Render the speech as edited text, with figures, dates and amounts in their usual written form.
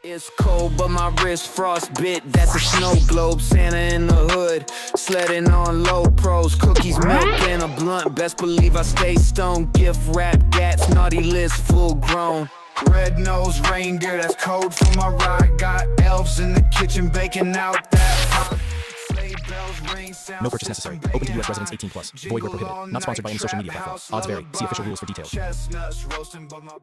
It's cold, but my wrist frostbit. That's a snow globe. Santa in the hood, sledding on low pros. Cookies, milk, and a blunt. Best believe I stay stoned. Gift wrap gats, naughty list, full grown. Red-nosed reindeer, that's code for my ride. Got elves in the kitchen baking out that pie. Sleigh bells ring, sound No purchase necessary. Open to U.S. residents 18+. Void where prohibited. Not sponsored by any social media platform. Odds vary. See official rules for details. Chestnuts roasting, but my